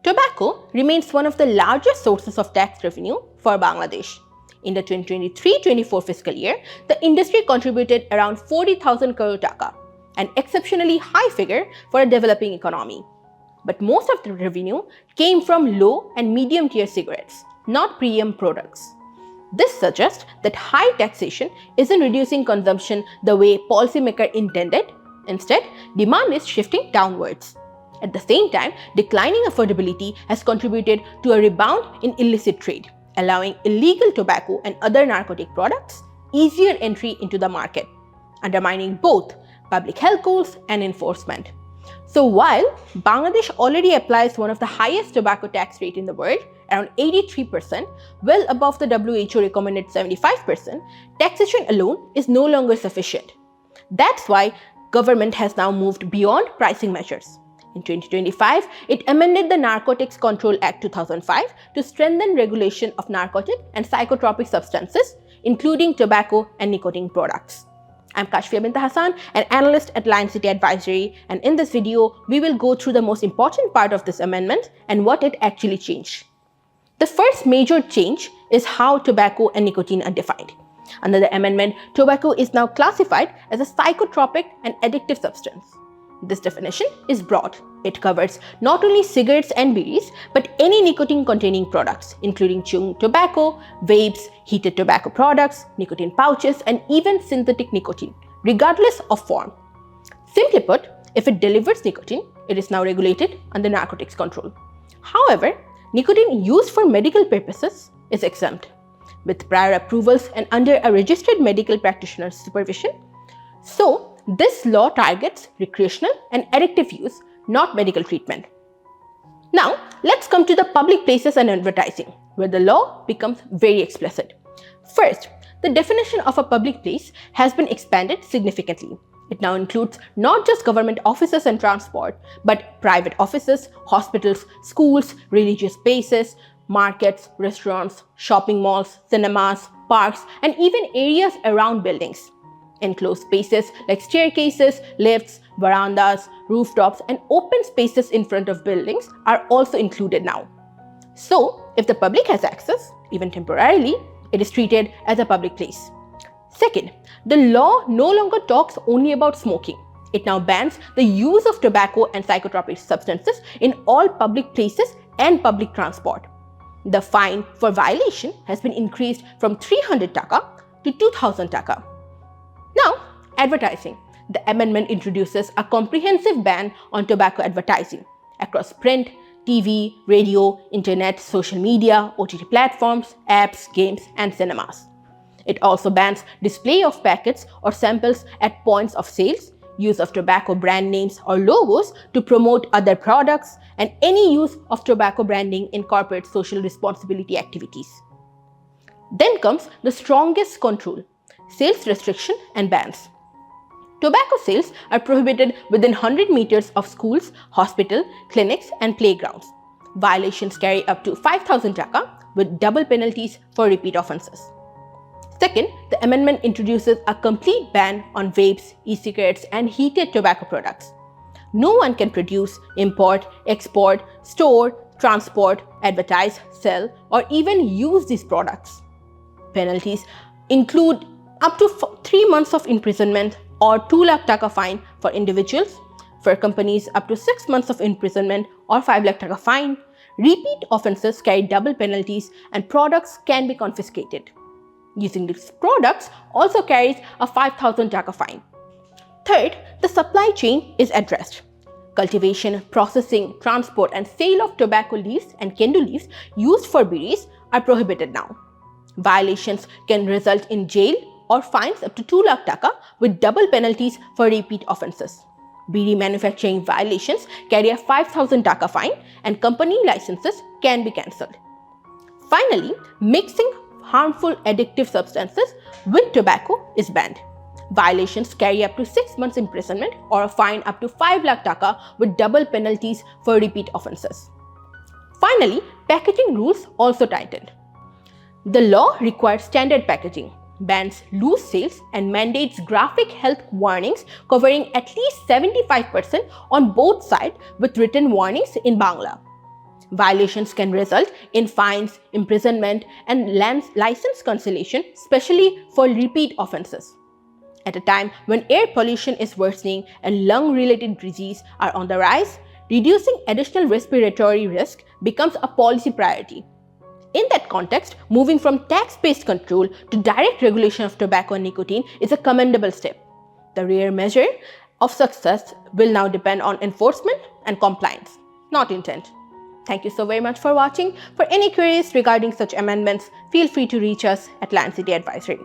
Tobacco remains one of the largest sources of tax revenue for Bangladesh. In the 2023-24 fiscal year, the industry contributed around 40,000 crore taka, an exceptionally high figure for a developing economy. But most of the revenue came from low and medium-tier cigarettes, not premium products. This suggests that high taxation isn't reducing consumption the way policymakers intended. Instead, demand is shifting downwards. At the same time, declining affordability has contributed to a rebound in illicit trade, allowing illegal tobacco and other narcotic products easier entry into the market, undermining both public health goals and enforcement. So while Bangladesh already applies one of the highest tobacco tax rate in the world, around 83%, well above the WHO recommended 75%, taxation alone is no longer sufficient. That's why government has now moved beyond pricing measures. In 2025, it amended the Narcotics Control Act 2005 to strengthen regulation of narcotic and psychotropic substances, including tobacco and nicotine products. I'm Kashfia Binta Hassan, an analyst at Lion City Advisory, and in this video, we will go through the most important part of this amendment and what it actually changed. The first major change is how tobacco and nicotine are defined. Under the amendment, tobacco is now classified as a psychotropic and addictive substance. This definition is broad. It covers not only cigarettes and bidis, but any nicotine-containing products, including chewing tobacco, vapes, heated tobacco products, nicotine pouches, and even synthetic nicotine, regardless of form. Simply put, if it delivers nicotine, it is now regulated under narcotics control. However, nicotine used for medical purposes is exempt, with prior approvals and under a registered medical practitioner's supervision. So, this law targets recreational and addictive use, not medical treatment. Now, let's come to the public places and advertising, where the law becomes very explicit. First, the definition of a public place has been expanded significantly. It now includes not just government offices and transport, but private offices, hospitals, schools, religious spaces, markets, restaurants, shopping malls, cinemas, parks, and even areas around buildings. Enclosed spaces like staircases, lifts, verandas, rooftops, and open spaces in front of buildings are also included now. So, if the public has access, even temporarily, it is treated as a public place. Second, the law no longer talks only about smoking. It now bans the use of tobacco and psychotropic substances in all public places and public transport. The fine for violation has been increased from 300 taka to 2000 taka. Now, advertising. The amendment introduces a comprehensive ban on tobacco advertising across print, TV, radio, internet, social media, OTT platforms, apps, games, and cinemas. It also bans display of packets or samples at points of sales, use of tobacco brand names or logos to promote other products, and any use of tobacco branding in corporate social responsibility activities. Then comes the strongest control: sales restriction and bans. Tobacco sales are prohibited within 100 meters of schools, hospitals, clinics, and playgrounds. Violations carry up to 5,000 taka with double penalties for repeat offences. Second, the amendment introduces a complete ban on vapes, e-cigarettes, and heated tobacco products. No one can produce, import, export, store, transport, advertise, sell, or even use these products. Penalties include up to 3 months of imprisonment or 2 lakh taka fine for individuals. For companies, up to 6 months of imprisonment or 5 lakh taka fine. Repeat offences carry double penalties and products can be confiscated. Using these products also carries a 5,000 taka fine. Third, the supply chain is addressed. Cultivation, processing, transport, and sale of tobacco leaves and kendo leaves used for bidis are prohibited now. Violations can result in jail or fines up to 2 lakh taka with double penalties for repeat offences. Bidi manufacturing violations carry a 5,000 taka fine and company licenses can be cancelled. Finally, mixing harmful addictive substances with tobacco is banned. Violations carry up to 6 months imprisonment or a fine up to 5 lakh taka with double penalties for repeat offences. Finally, packaging rules also tightened. The law requires standard packaging, bans loose sales, and mandates graphic health warnings covering at least 75% on both sides with written warnings in Bangla. Violations can result in fines, imprisonment, and license cancellation, especially for repeat offenses. At a time when air pollution is worsening and lung-related diseases are on the rise, reducing additional respiratory risk becomes a policy priority. In that context, moving from tax-based control to direct regulation of tobacco and nicotine is a commendable step. The real measure of success will now depend on enforcement and compliance, not intent. Thank you so very much for watching. For any queries regarding such amendments, feel free to reach us at Land City Advisory.